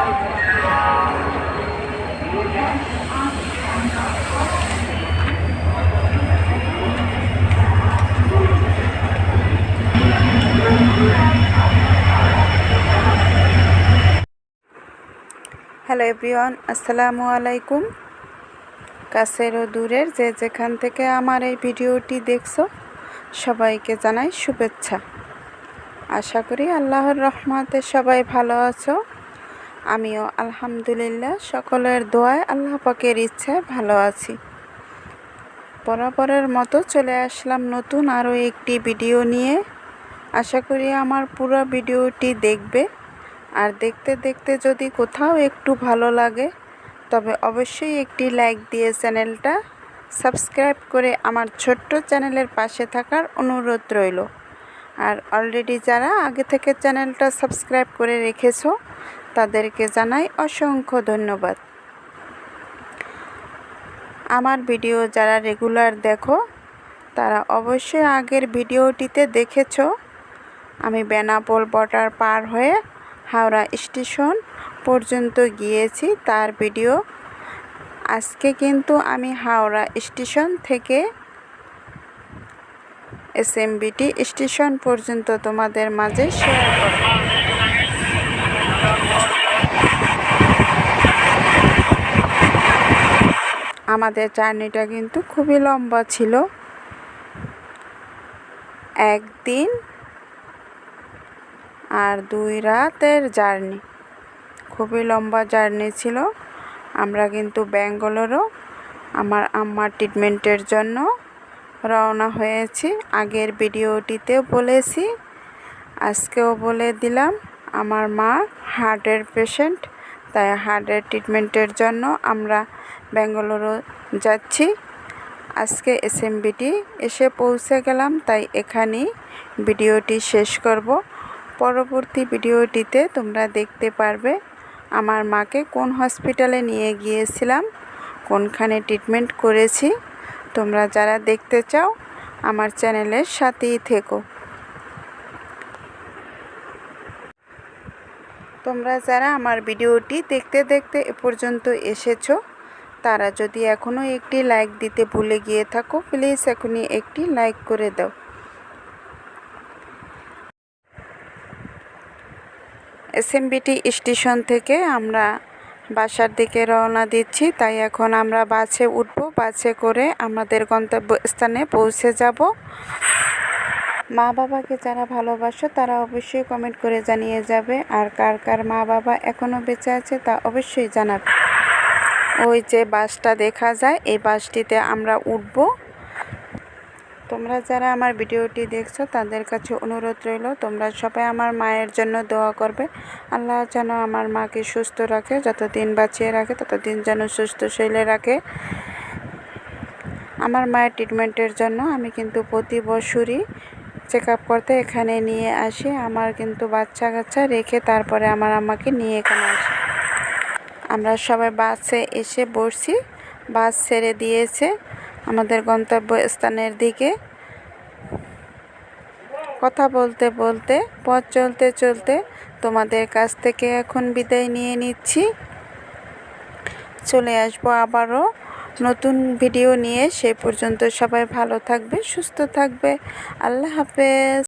Hello everyone, আসসালামু আলাইকুম। কাছের ও দূরের যে যেখান থেকে আমার এই ভিডিওটি দেখছো সবাইকে জানাই শুভেচ্ছা। আশা করি আল্লাহর রহমতে সবাই ভালো আছো। আমিও আলহামদুলিল্লাহ সকলের দোয়ায় আল্লাহ পাকের ইচ্ছায় ভালো আছি। বরাবরের মতো চলে আসলাম নতুন আরও একটি ভিডিও নিয়ে। আশা করি আমার পুরো ভিডিওটি দেখবে, আর দেখতে দেখতে যদি কোথাও একটু ভালো লাগে তবে অবশ্যই একটি লাইক দিয়ে চ্যানেলটা সাবস্ক্রাইব করে আমার ছোট্ট চ্যানেলের পাশে থাকার অনুরোধ রইল। আর অলরেডি যারা আগে থেকে চ্যানেলটা সাবস্ক্রাইব করে রেখেছো তাদেরকে জানাই অসংখ্য ধন্যবাদ। আমার ভিডিও যারা রেগুলার দেখো তারা অবশ্যই আগের ভিডিওটিতে দেখেছো আমি বেনাপোল বর্ডার পার হয়ে হাওড়া স্টেশন পর্যন্ত গিয়েছি তার ভিডিও। আজকে কিন্তু আমি হাওড়া স্টেশন থেকে এসএমবিটি স্টেশন পর্যন্ত তোমাদের মাঝে শেয়ার করব। আমাদের জার্নিটা কিন্তু খুবই লম্বা ছিল, একদিন আর 2 রাতের জার্নি, খুবই লম্বা জার্নি ছিল। আমরা কিন্তু ব্যাঙ্গালোরও আমার আম্মার ট্রিটমেন্টের জন্য রওনা হয়েছি। আগের ভিডিওটিতে বলেছি, আজকেও বলে দিলাম, আমার মা হার্টের পেশেন্ট, তাই হার্টের ট্রিটমেন্টের জন্য আমরা ব্যাঙ্গালোরও যাচ্ছি। আজকে এসএমবিটি এসে পৌঁছে গেলাম, তাই এখানেই ভিডিওটি শেষ করব। পরবর্তী ভিডিওটিতে তোমরা দেখতে পারবে আমার মাকে কোন হসপিটালে নিয়ে গিয়েছিলাম, কোনখানে ট্রিটমেন্ট করেছি। তোমরা যারা দেখতে চাও আমার চ্যানেলের সাথেই থেকো। তোমরা যারা আমার ভিডিওটি দেখতে দেখতে এ পর্যন্ত এসেছো তারা যদি এখনও একটি লাইক দিতে ভুলে গিয়ে থাকো প্লিজ এখনই একটি লাইক করে দাও। এসএমবিটি স্টেশন থেকে আমরা বাসার দিকে রওনা দিচ্ছি, তাই এখন আমরা বাসে উঠব। বাসে করে আমাদের গন্তব্যস্থানে পৌঁছে যাব। মা বাবাকে যারা ভালোবাসো তারা অবশ্যই কমেন্ট করে জানিয়ে যাবে, আর কার কার মা বাবা এখনও বেঁচে আছে তা অবশ্যই জানাবে। ওই যে বাসটা দেখা যায় এই বাসটিতে আমরা উঠব। তোমরা যারা আমার ভিডিওটি দেখছো তাদের কাছে অনুরোধ রইল তোমরা সবাই আমার মায়ের জন্য দোয়া করবে। আল্লাহ যেন আমার মাকে সুস্থ রাখে, যতদিন বাঁচিয়ে রাখে ততদিন যেন সুস্থ শরীরে রাখে। আমার মায়ের ট্রিটমেন্টের জন্য আমি কিন্তু প্রতি বছরই চেক আপ করতে এখানে নিয়ে আসি। আমার কিন্তু বাচ্চা কাচ্চা রেখে তারপরে আমার আম্মাকে নিয়ে এখানে আসি। আমরা সবাই বাসে এসে বসছি, বাস ছেড়ে দিয়েছে আমাদের গন্তব্যস্থানের দিকে। কথা বলতে বলতে পথ চলতে চলতে তোমাদের কাছ থেকে এখন বিদায় নিয়ে নিচ্ছি। চলে আসবো আবারও নতুন ভিডিও নিয়ে। সেই পর্যন্ত সবাই ভালো থাকবে, সুস্থ থাকবে। আল্লাহ হাফেজ।